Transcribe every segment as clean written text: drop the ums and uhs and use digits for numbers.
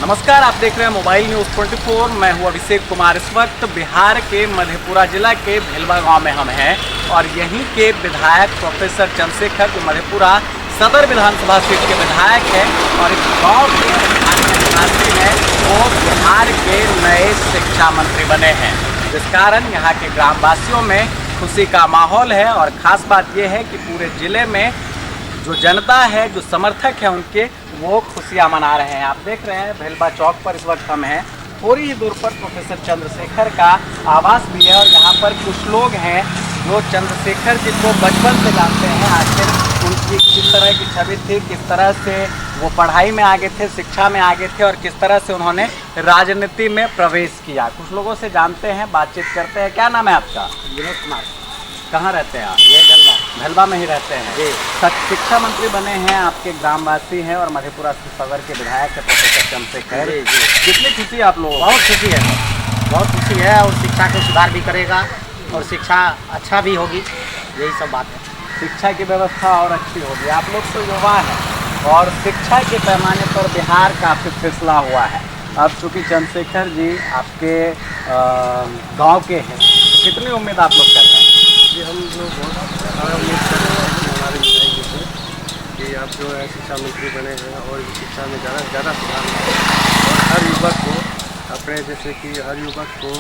नमस्कार, आप देख रहे हैं मोबाइल न्यूज़ 24। मैं हूं अभिषेक कुमार। इस वक्त बिहार के मधेपुरा जिला के भेलवा गांव में हम हैं और यहीं के विधायक प्रोफेसर चंद्रशेखर जो मधेपुरा सदर विधानसभा सीट के विधायक हैं और इस गांव के निवासी हैं, वो बिहार के नए शिक्षा मंत्री बने हैं, जिस कारण यहाँ के ग्रामवासियों में खुशी का माहौल है। और ख़ास बात यह है कि पूरे ज़िले में जो जनता है, जो समर्थक है उनके, वो खुशियाँ मना रहे हैं। आप देख रहे हैं भेलवा चौक पर इस वक्त हम हैं। थोड़ी ही दूर पर प्रोफेसर चंद्रशेखर का आवास भी है और यहाँ पर कुछ लोग हैं जो चंद्रशेखर जी को बचपन से जानते हैं। आखिर उनकी किस तरह की छवि थी, किस तरह से वो पढ़ाई में आगे थे, शिक्षा में आगे थे और किस तरह से उन्होंने राजनीति में प्रवेश किया। कुछ लोगों से जानते हैं, बातचीत करते हैं। क्या नाम है आपका? विनोद कुमार। कहाँ रहते हैं आप? ये भेलवा में ही रहते हैं जी। शिक्षा मंत्री बने हैं, आपके ग्रामवासी हैं और मधेपुरा सदर के विधायक है प्रोफेसर चंद्रशेखर जी। कितनी खुशी है आप लोगों? बहुत खुशी है, बहुत खुशी है। और शिक्षा को सुधार भी करेगा और शिक्षा अच्छा भी होगी, यही सब बात है। शिक्षा की व्यवस्था और अच्छी होगी। आप लोग तो युवा हैं और शिक्षा के पैमाने पर बिहार काफ़ी फिसला हुआ है। अब चूँकि चंद्रशेखर जी आपके गांव के हैं, तो कितनी उम्मीद आप लोग कर रहे हैं? जी, हम लोग बहुत उम्मीद कर रहे हैं कि हमारे विधायक जी से कि आप जो है शिक्षा मंत्री बने हैं और शिक्षा में ज़्यादा से ज़्यादा सुधार करें और हर युवक को अपने, जैसे कि हर युवक को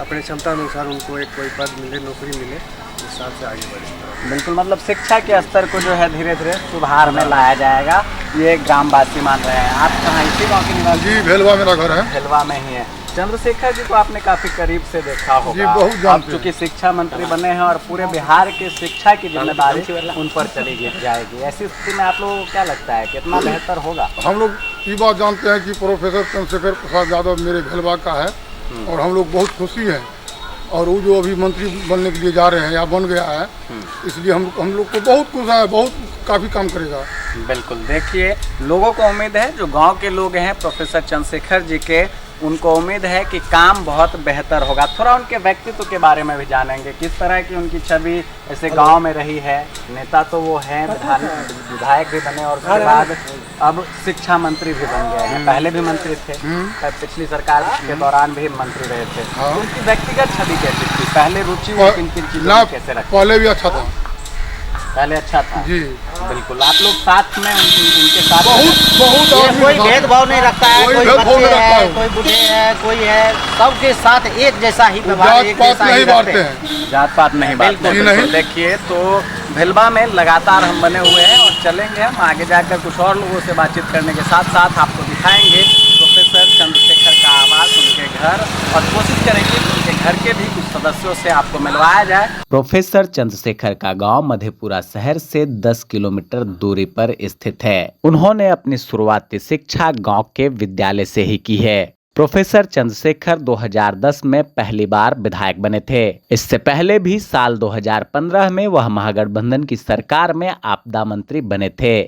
अपने क्षमता अनुसार उनको एक कोई पद मिले, नौकरी मिले, इस हिसाब से आगे बढ़े। बिल्कुल, मतलब शिक्षा के स्तर को जो है धीरे धीरे सुधार में लाया जाएगा, ये ग्रामवासी मान रहे हैं। आप कहाँ, इसी गाँव के निवासी? जी, भेलवा मेरा घर है। भेलवा में ही है। चंद्रशेखर जी को आपने काफ़ी करीब से देखा होगा। जी, बहुत जानते आप चूँकि शिक्षा मंत्री बने हैं और पूरे बिहार के शिक्षा की जिम्मेदारी उन पर चली जाएगी, ऐसी स्थिति में आप लोगों को क्या लगता है कितना बेहतर होगा? हम लोग ये बात जानते हैं कि प्रोफेसर चंद्रशेखर प्रसाद यादव मेरे भेलवा का है और हम लोग बहुत खुशी हैं। और वो जो अभी मंत्री बनने के लिए जा रहे हैं या बन गया है, इसलिए हम लोग को बहुत खुश है, बहुत काफ़ी काम करेगा। बिल्कुल, देखिए लोगों को उम्मीद है, जो गांव के लोग हैं प्रोफेसर चंद्रशेखर जी के, उनको उम्मीद है कि काम बहुत बेहतर होगा। थोड़ा उनके व्यक्तित्व के बारे में भी जानेंगे, किस तरह की उनकी छवि ऐसे गांव में रही है। नेता तो वो हैं, विधायक भी बने और उसके बाद अब शिक्षा मंत्री भी बन गए हैं। पहले भी मंत्री थे, पिछली सरकार के दौरान भी मंत्री रहे थे। तो उनकी व्यक्तिगत छवि कैसी थी? पहले रुचि वो किन किन चीज़ों में कैसे रखते? पहले भी अच्छा था। पहले अच्छा था जी, बिल्कुल। आप लोग साथ में उनके साथ बहुत कोई भेदभाव नहीं रखता है, कोई बच्चे है, कोई बूढ़े है, कोई है, सबके साथ एक जैसा ही व्यवहार, एक जैसा ही बांटते रखते हैं। जात पात नहीं बांटते। बिल्कुल नहीं। देखिए, तो भेलवा में लगातार हम बने हुए हैं और चलेंगे हम आगे जाकर कुछ और लोगों से बातचीत करने के साथ साथ आपको दिखाएंगे प्रोफेसर चंद्रशेखर का आवास, उनके घर, और कोशिश करेंगे कि उनके घर के भी कुछ सदस्यों से आपको मिलवाया जाए। प्रोफेसर चंद्रशेखर का गांव मधेपुरा शहर से 10 किलोमीटर दूरी पर स्थित है। उन्होंने अपनी शुरुआती शिक्षा गांव के विद्यालय से ही की है। प्रोफेसर चंद्रशेखर 2010 में पहली बार विधायक बने थे। इससे पहले भी साल 2015 में वह महागठबंधन की सरकार में आपदा मंत्री बने थे।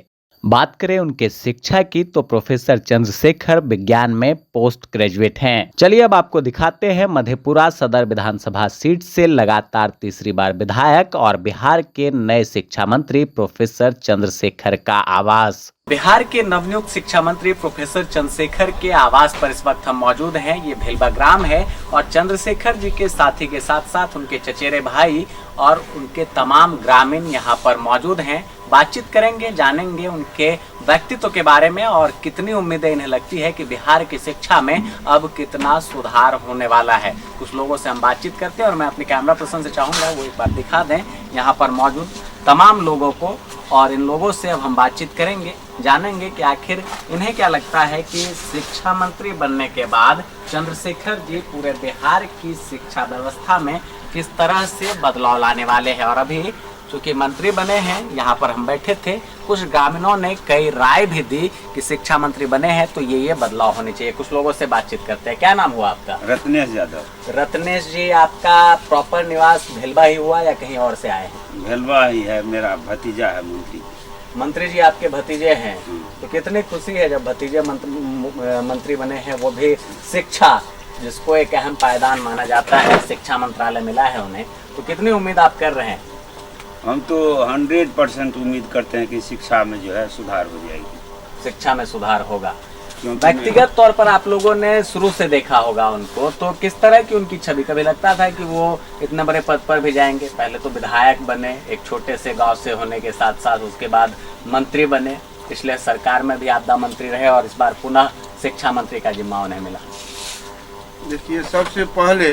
बात करें उनके शिक्षा की तो प्रोफेसर चंद्रशेखर विज्ञान में पोस्ट ग्रेजुएट हैं। चलिए अब आपको दिखाते हैं मधेपुरा सदर विधानसभा सीट से लगातार तीसरी बार विधायक और बिहार के नए शिक्षा मंत्री प्रोफेसर चंद्रशेखर का आवास। बिहार के नवनियुक्त शिक्षा मंत्री प्रोफेसर चंद्रशेखर के आवास पर इस वक्त हम मौजूद हैं। ये भेलवा ग्राम है और चंद्रशेखर जी के साथी के साथ साथ उनके चचेरे भाई और उनके तमाम ग्रामीण यहाँ पर मौजूद हैं। बातचीत करेंगे, जानेंगे उनके व्यक्तित्व के बारे में और कितनी उम्मीदें इन्हें लगती है कि बिहार की शिक्षा में अब कितना सुधार होने वाला है। कुछ लोगों से हम बातचीत करते हैं और मैं अपने कैमरा पर्सन से चाहूँगा वो एक बार दिखा दें यहाँ पर मौजूद तमाम लोगों को, और इन लोगों से अब हम बातचीत करेंगे, जानेंगे कि आखिर इन्हें क्या लगता है कि शिक्षा मंत्री बनने के बाद चंद्रशेखर जी पूरे बिहार की शिक्षा व्यवस्था में किस तरह से बदलाव लाने वाले हैं। और अभी चूँकि मंत्री बने हैं, यहाँ पर हम बैठे थे, कुछ ग्रामीणों ने कई राय भी दी कि शिक्षा मंत्री बने हैं तो ये बदलाव होने चाहिए। कुछ लोगों से बातचीत करते हैं। क्या नाम हुआ आपका? रत्नेश यादव। रत्नेश जी, आपका प्रॉपर निवास भेलवा ही हुआ या कहीं और से आए हैं? भेलवा ही है, मेरा भतीजा है मंत्री। मंत्री जी आपके भतीजे हैं, तो कितनी खुशी है जब भतीजे मंत्री बने हैं, वो भी शिक्षा, जिसको एक अहम पायदान माना जाता है, शिक्षा मंत्रालय मिला है उन्हें, तो कितनी उम्मीद आप कर रहे हैं? हम तो 100% उम्मीद करते हैं कि शिक्षा में जो है सुधार हो जाएगी। शिक्षा में सुधार होगा। क्योंकि व्यक्तिगत तौर पर आप लोगों ने शुरू से देखा होगा उनको, तो किस तरह की उनकी छवि, कभी लगता था कि वो इतने बड़े पद पर भी जाएंगे? पहले तो विधायक बने एक छोटे से गांव से होने के साथ साथ, उसके बाद मंत्री बने, पिछले सरकार में भी आपदा मंत्री रहे और इस बार पुनः शिक्षा मंत्री का जिम्मा उन्हें मिला। देखिए, सबसे पहले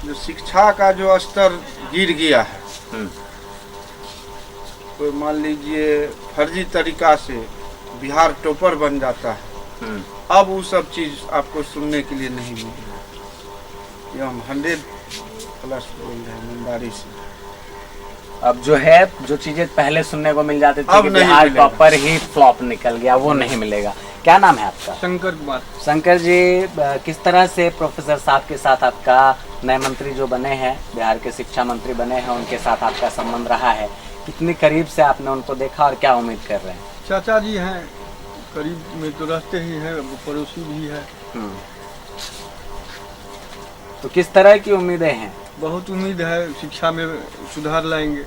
जो शिक्षा का जो स्तर गिर गया है, कोई मान लीजिए फर्जी तरीका से बिहार टॉपर बन जाता है, अब वो सब चीज़ आपको सुनने के लिए नहीं मिलेगा। ये हम 100+ बोल रहे हैं ईमानदारी से। अब जो है, जो चीजें पहले सुनने को मिल जाती थी अब कि नहीं बिहार मिलेगा। टॉपर ही फ्लॉप निकल गया, वो नहीं मिलेगा। क्या नाम है आपका? शंकर कुमार। शंकर जी, किस तरह से प्रोफेसर साहब के साथ आपका, नए मंत्री जो बने हैं, बिहार के शिक्षा मंत्री बने हैं, उनके साथ आपका संबंध रहा है? कितनी करीब से आपने उनको देखा और क्या उम्मीद कर रहे हैं? चाचा जी हैं, करीब में तो रहते ही हैं, पड़ोसी भी है। तो किस तरह की उम्मीदें हैं? बहुत उम्मीद है, शिक्षा में सुधार लाएंगे।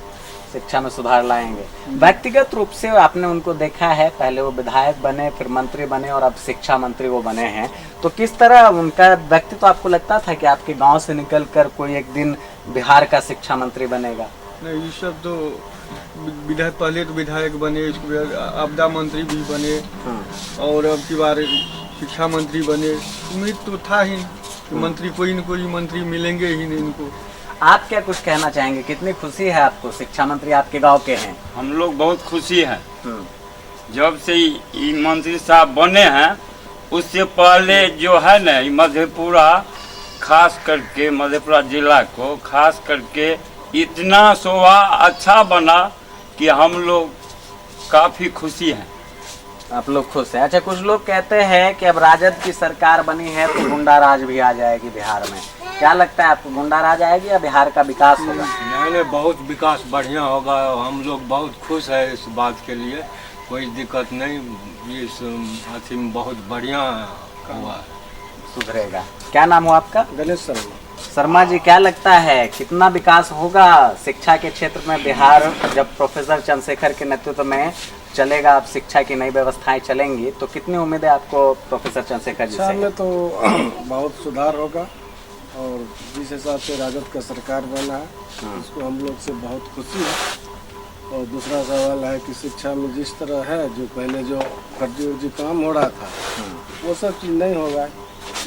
शिक्षा में सुधार लाएंगे। व्यक्तिगत रूप से आपने उनको देखा है, पहले वो विधायक बने, फिर मंत्री बने और अब शिक्षा मंत्री वो बने हैं, तो किस तरह उनका व्यक्तित्व, तो आपको लगता था कि आपके गांव से निकलकर कोई एक दिन बिहार का शिक्षा मंत्री बनेगा? नहीं, ये सब तो विधायक, पहले तो विधायक बने, इसके बाद आपदा मंत्री भी बने और अब की बार शिक्षा मंत्री बने। उम्मीद तो था ही कि मंत्री, कोई न कोई मंत्री मिलेंगे ही नहीं इनको। आप क्या कुछ कहना चाहेंगे? कितनी खुशी है आपको, शिक्षा मंत्री आपके गांव के हैं? हम लोग बहुत खुशी हैं। जब से ये मंत्री साहब बने हैं, उससे पहले जो है ना, मधेपुरा, खास करके मधेपुरा जिला को खास करके इतना शोभा अच्छा बना कि हम लोग काफ़ी खुशी हैं। आप लोग खुश हैं? अच्छा, कुछ लोग कहते हैं कि अब राजद की सरकार बनी है तो गुंडा राज भी आ जाएगी बिहार में। क्या लगता है आपको, गुंडा राज आएगी या बिहार का विकास होगा? नहीं, बहुत विकास बढ़िया होगा। हम लोग बहुत खुश है इस बात के लिए, कोई दिक्कत नहीं। ये अथी में बहुत बढ़िया हुआ, सुधरेगा। क्या नाम हो आपका? गणेश शर्मा। शर्मा जी, क्या लगता है कितना विकास होगा शिक्षा के क्षेत्र में बिहार, जब प्रोफेसर चंद्रशेखर के नेतृत्व में चलेगा, अब शिक्षा की नई व्यवस्थाएं चलेंगी, तो कितनी उम्मीद है आपको प्रोफेसर चंद्रशेखर जी से? में तो बहुत सुधार होगा और जिस हिसाब से राजद का सरकार बना है उसको हम लोग से बहुत खुशी है। और दूसरा सवाल है कि शिक्षा में जिस तरह है, जो पहले जो फर्जी काम हो रहा था, वो सब चीज़ नहीं होगा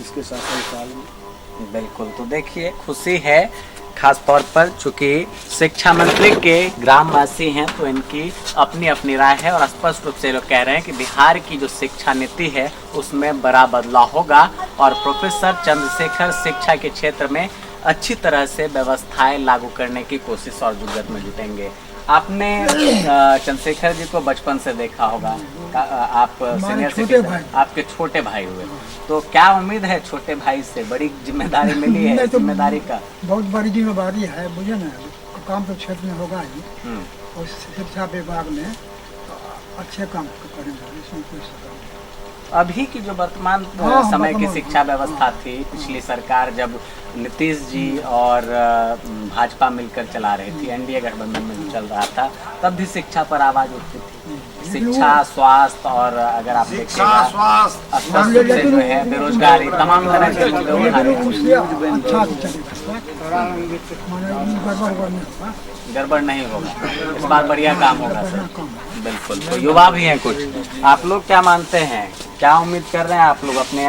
इसके शासनकाल में। बिल्कुल। तो देखिए, खुशी है, खास तौर पर चूंकि शिक्षा मंत्री के ग्रामवासी हैं तो इनकी अपनी अपनी राय है और स्पष्ट रूप से लोग कह रहे हैं कि बिहार की जो शिक्षा नीति है उसमें बड़ा बदलाव होगा और प्रोफेसर चंद्रशेखर शिक्षा के क्षेत्र में अच्छी तरह से व्यवस्थाएं लागू करने की कोशिश और जुगत में जुटेंगे। आपने चंद्रशेखर जी को बचपन से देखा होगा, आप सीनियर सिटीजन, आपके छोटे भाई हुए, तो क्या उम्मीद है छोटे भाई से? बड़ी जिम्मेदारी मिली है, जिम्मेदारी का बहुत बड़ी जिम्मेदारी है, मुझे ना काम तो क्षेत्र में होगा ही और शिक्षा विभाग में अच्छे काम करेंगे, इसमें कोई शक नहीं। अभी की जो वर्तमान समय की शिक्षा व्यवस्था थी, पिछली सरकार जब नीतीश जी और भाजपा मिलकर चला रही थी, एनडीए गठबंधन में जो चल रहा था, तब भी शिक्षा पर आवाज उठती थी। शिक्षा, स्वास्थ्य और अगर आप देखिएगा स्पष्ट रूप से जो है बेरोजगारी, तमाम तरह के मुद्दे उठा रहे हैं। गड़बड़ नहीं होगा, इस बार बढ़िया काम होगा सर। बिल्कुल। तो युवा भी हैं कुछ, आप लोग क्या मानते हैं, क्या उम्मीद कर रहे हैं आप लोग अपने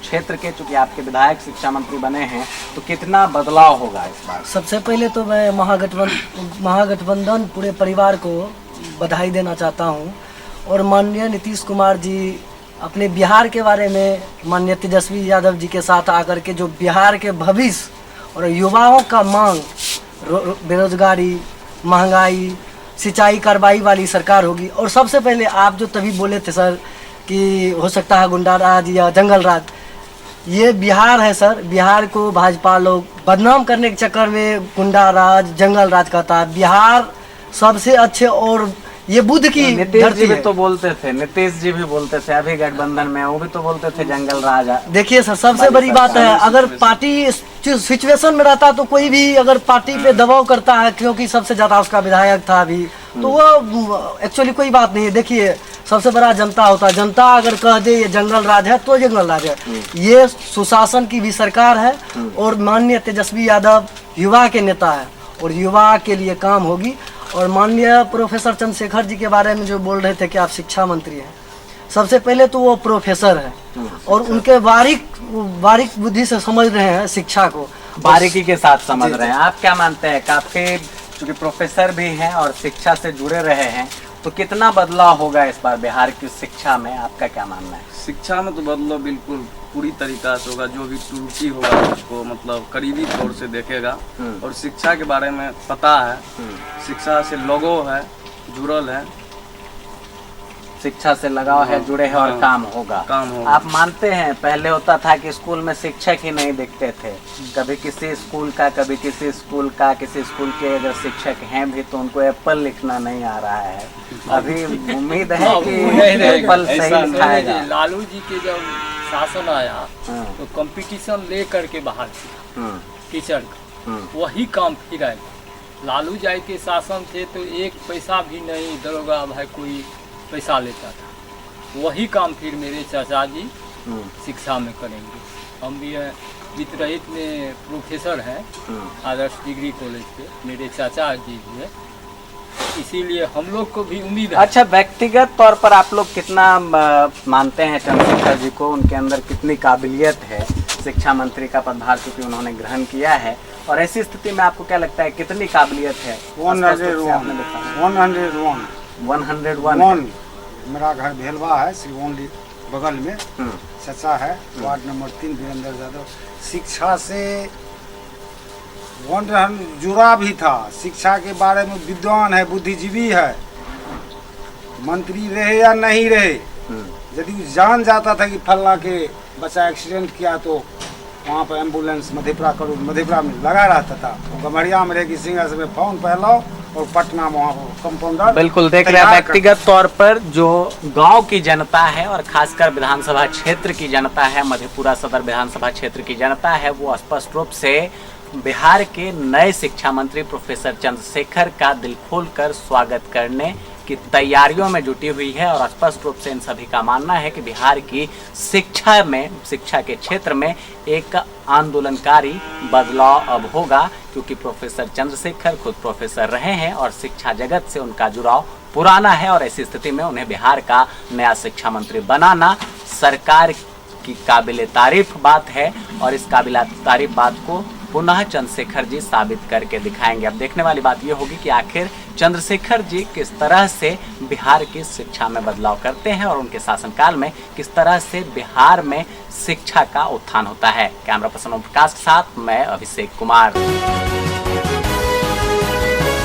क्षेत्र के, चूंकि आपके विधायक शिक्षा मंत्री बने हैं, तो कितना बदलाव होगा इस बार? सबसे पहले तो मैं महागठबंधन पूरे परिवार को बधाई देना चाहता हूं और माननीय नीतीश कुमार जी अपने बिहार के बारे में माननीय तेजस्वी यादव जी के साथ आकर के जो बिहार के भविष्य और युवाओं का मांग, बेरोजगारी, महंगाई, सिंचाई कार्रवाई वाली सरकार होगी। और सबसे पहले आप जो तभी बोले थे सर कि हो सकता है गुंडा राज या जंगल राज, ये बिहार है सर। बिहार को भाजपा लोग बदनाम करने के चक्कर में गुंडा राज, जंगल राज कहता है। बिहार सबसे अच्छे और ये बुद्ध की नीतीश जी भी तो बोलते थे, नीतीश जी भी बोलते थे, अभी गठबंधन में वो भी तो बोलते थे जंगल राज। देखिए सर, सबसे बड़ी बात है, अगर पार्टी सिचुएशन में रहता तो कोई भी अगर पार्टी पे दबाव करता है, क्योंकि सबसे ज़्यादा उसका विधायक था अभी तो वो एक्चुअली कोई बात नहीं है। देखिए सबसे बड़ा जनता होता है, जनता अगर कह दे ये जंगल राज है तो जंगल राज है। ये सुशासन की भी सरकार है और माननीय तेजस्वी यादव युवा के नेता है और युवा के लिए काम होगी। और माननीय प्रोफेसर चंद्रशेखर जी के बारे में जो बोल रहे थे कि आप शिक्षा मंत्री हैं, सबसे पहले तो वो प्रोफेसर है और उनके बारीक बुद्धि से समझ रहे हैं शिक्षा को, बारीकी के साथ समझ रहे हैं। आप क्या मानते हैं, काफी चूंकि प्रोफेसर भी हैं और शिक्षा से जुड़े रहे हैं, तो कितना बदलाव होगा इस बार बिहार की शिक्षा में, आपका क्या मानना है? शिक्षा में तो बदलाव बिल्कुल पूरी तरीका से होगा। जो भी त्रुटि होगा उसको मतलब करीबी तौर से देखेगा और शिक्षा के बारे में पता है, शिक्षा से लोगो है, जुड़ल है, शिक्षा से लगाव है, जुड़े हैं और काम होगा। आप मानते हैं पहले होता था कि स्कूल में शिक्षक ही नहीं दिखते थे, कभी किसी स्कूल का कभी किसी स्कूल का, किसी स्कूल के अगर शिक्षक हैं भी तो उनको एप्पल लिखना नहीं आ रहा है। अभी उम्मीद है कि एप्पल सही लिखाएगा। लालू जी के जब शासन आया तो कंपटीशन ले करके बाहर टीचर का वही काम फिर आएगा। लालू जी के शासन थे तो एक पैसा भी नहीं दरोगा भाई कोई पैसा लेता था, वही काम फिर मेरे चाचा जी शिक्षा में करेंगे। हम भी वित्त में प्रोफेसर हैं आदर्श डिग्री कॉलेज पे, मेरे चाचा जी भी है, इसीलिए हम लोग को भी उम्मीद है। अच्छा, व्यक्तिगत तौर पर आप लोग कितना मानते हैं चंद्रशेखर जी को, उनके अंदर कितनी काबिलियत है? शिक्षा मंत्री का पदभार क्योंकि उन्होंने ग्रहण किया है, और ऐसी स्थिति में आपको क्या लगता है कितनी काबिलियत है? 101 मेरा घर भेलवा है, श्रीवोन बगल में चचा है, वार्ड नंबर 3 वीरेंद्र यादव। शिक्षा से जुड़ा भी था, शिक्षा के बारे में विद्वान है, बुद्धिजीवी है। मंत्री रहे या नहीं रहे, यदि जान जाता था कि फलना के बच्चा एक्सीडेंट किया तो वहाँ पर एम्बुलेंस मधेपुरा में लगा रहता था। गम्हरिया में रहेगी सिंगर में फोन फैलाओ और पटना में वहाँ कंपाउंडर। बिल्कुल देख रहे हैं, व्यक्तिगत तौर पर जो गांव की जनता है और खासकर विधानसभा क्षेत्र की जनता है, मधेपुरा सदर विधानसभा क्षेत्र की जनता है, वो स्पष्ट रूप से बिहार के नए शिक्षा मंत्री प्रोफेसर चंद्रशेखर का दिल खोलकर स्वागत करने की तैयारियों में जुटी हुई है। और स्पष्ट रूप से इन सभी का मानना है कि बिहार की शिक्षा के क्षेत्र में एक आंदोलनकारी बदलाव अब होगा, क्योंकि प्रोफेसर चंद्रशेखर खुद प्रोफेसर रहे हैं और शिक्षा जगत से उनका जुड़ाव पुराना है। और ऐसी स्थिति में उन्हें बिहार का नया शिक्षा मंत्री बनाना सरकार की काबिले तारीफ बात है, और इस काबिले तारीफ बात को पुनः चंद्रशेखर जी साबित करके दिखाएंगे। अब देखने वाली बात यह होगी कि आखिर चंद्रशेखर जी किस तरह से बिहार की शिक्षा में बदलाव करते हैं और उनके शासनकाल में किस तरह से बिहार में शिक्षा का उत्थान होता है। कैमरा पर्सन ओम प्रकाश के साथ मैं अभिषेक कुमार।